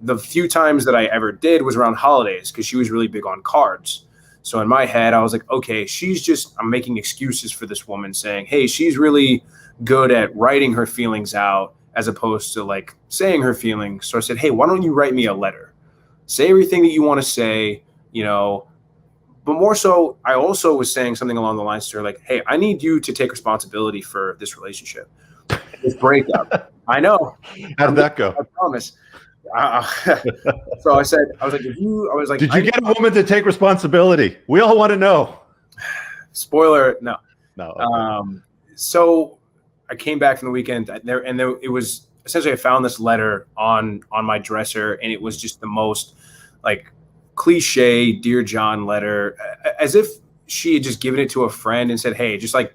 the few times that I ever did was around holidays because she was really big on cards. So in my head, I was like, okay, I'm making excuses for this woman saying, hey, she's really good at writing her feelings out as opposed to like saying her feelings. So I said, hey, why don't you write me a letter? Say everything that you want to say, but more so, I also was saying something along the lines to her like, hey, I need you to take responsibility for this relationship, this breakup. I know. How did that go? I promise. So I was like, did you get a woman to take responsibility? We all want to know. Spoiler, no. Okay. So I came back from the weekend it was essentially, I found this letter on my dresser, and it was just the most like cliche Dear John letter, as if she had just given it to a friend and said, hey, just like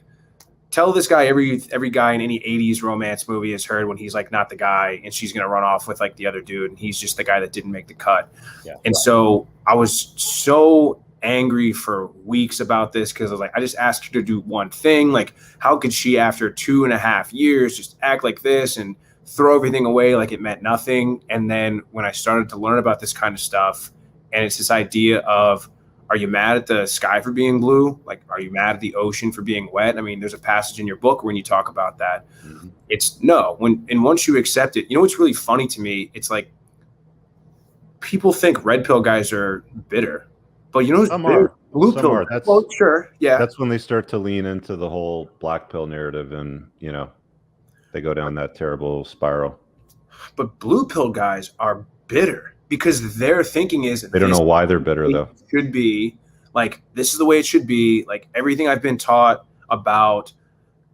tell this guy every guy in any 80s romance movie has heard when he's like not the guy and she's going to run off with like the other dude and he's just the guy that didn't make the cut. Yeah, and so I was so angry for weeks about this because I was like, I just asked her to do one thing. Like, how could she, after 2.5 years, just act like this and throw everything away like it meant nothing? And then when I started to learn about this kind of stuff, and it's this idea of, are you mad at the sky for being blue? Like, are you mad at the ocean for being wet? I mean, there's a passage in your book when you talk about that. Mm-hmm. It's no. Once you accept it, what's really funny to me? It's like people think red pill guys are bitter, but who's bitter? Blue pill. Are. That's, well, sure, yeah. That's when they start to lean into the whole black pill narrative, and they go down that terrible spiral. But blue pill guys are bitter. Because their thinking is they don't know why they're bitter though. Should be like, this is the way it should be. Like, everything I've been taught about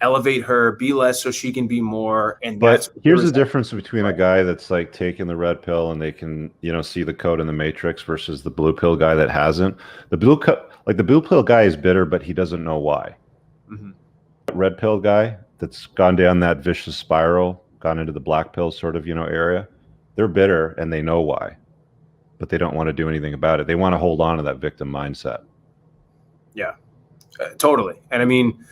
elevate her, be less so she can be more. But here's the difference between a guy that's like taking the red pill and they can see the code in the matrix versus the blue pill guy that hasn't. The blue pill guy is bitter, but he doesn't know why. Mm-hmm. That red pill guy that's gone down that vicious spiral, gone into the black pill sort of area, they're bitter and they know why. But they don't want to do anything about it. They want to hold on to that victim mindset. Yeah, totally. And I mean,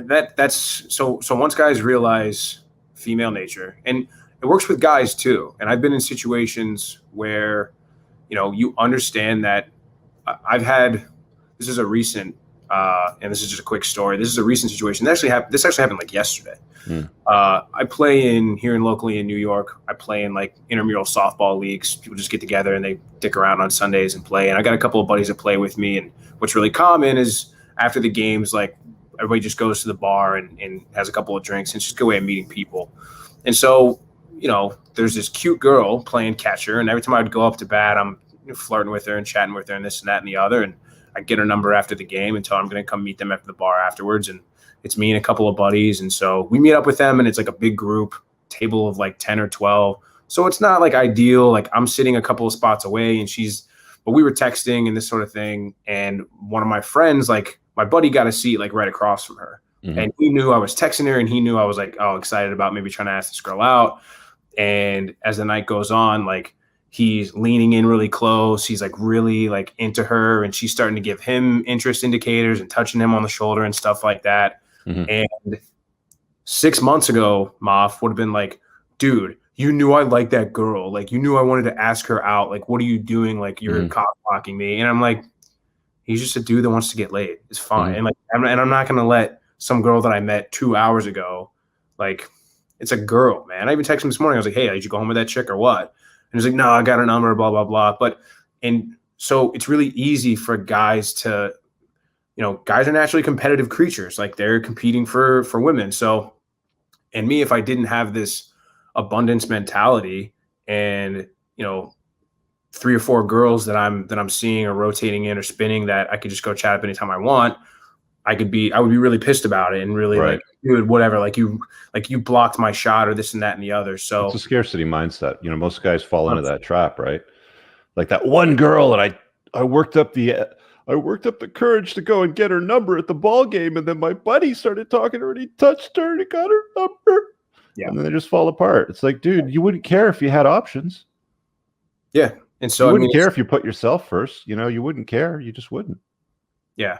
that's so once guys realize female nature, and it works with guys too. And I've been in situations where, you understand that this is a recent, and this is just a quick story. This is a recent situation. This actually happened like yesterday. I play here locally in New York. I play in like intramural softball leagues. People just get together and they dick around on Sundays and play. And I got a couple of buddies that play with me. And what's really common is after the games, like everybody just goes to the bar and has a couple of drinks and just go away and meeting people. And so, there's this cute girl playing catcher. And every time I would go up to bat, I'm flirting with her and chatting with her and this and that and the other. And I get her number after the game and tell her I'm going to come meet them at the bar afterwards. And it's me and a couple of buddies. And so we meet up with them and it's like a big group table of like 10 or 12. So it's not like ideal. Like, I'm sitting a couple of spots away but we were texting and this sort of thing. And one of my friends, like my buddy, got a seat like right across from her. Mm-hmm. And he knew I was texting her and he knew I was like, excited about maybe trying to ask this girl out. And as the night goes on, like, he's leaning in really close. He's like really like into her and she's starting to give him interest indicators and touching him on the shoulder and stuff like that. Mm-hmm. And 6 months ago, Moff would have been like, dude, you knew I liked that girl. Like, you knew I wanted to ask her out. Like, what are you doing? Like, you're cock blocking me. And I'm like, he's just a dude that wants to get laid. It's fine. Mm-hmm. And I'm not going to let some girl that I met 2 hours ago, like, it's a girl, man. I even texted him this morning. I was like, hey, did you go home with that chick or what? And he's like, no, I got her number, blah, blah, blah. And so it's really easy for guys to, guys are naturally competitive creatures. Like, they're competing for women. So, and me, if I didn't have this abundance mentality and, 3 or 4 girls that I'm seeing or rotating in or spinning that I could just go chat up anytime I want, I would be really pissed about it and really like, dude, whatever, like you blocked my shot or this and that and the other. So it's a scarcity mindset. Most guys fall into that trap, right? Like that one girl that I worked up the courage to go and get her number at the ball game, and then my buddy started talking to her and he touched her and he got her number. Yeah. And then they just fall apart. It's like, dude, you wouldn't care if you had options. Yeah. And so you wouldn't care if you put yourself first, you wouldn't care. You just wouldn't. Yeah.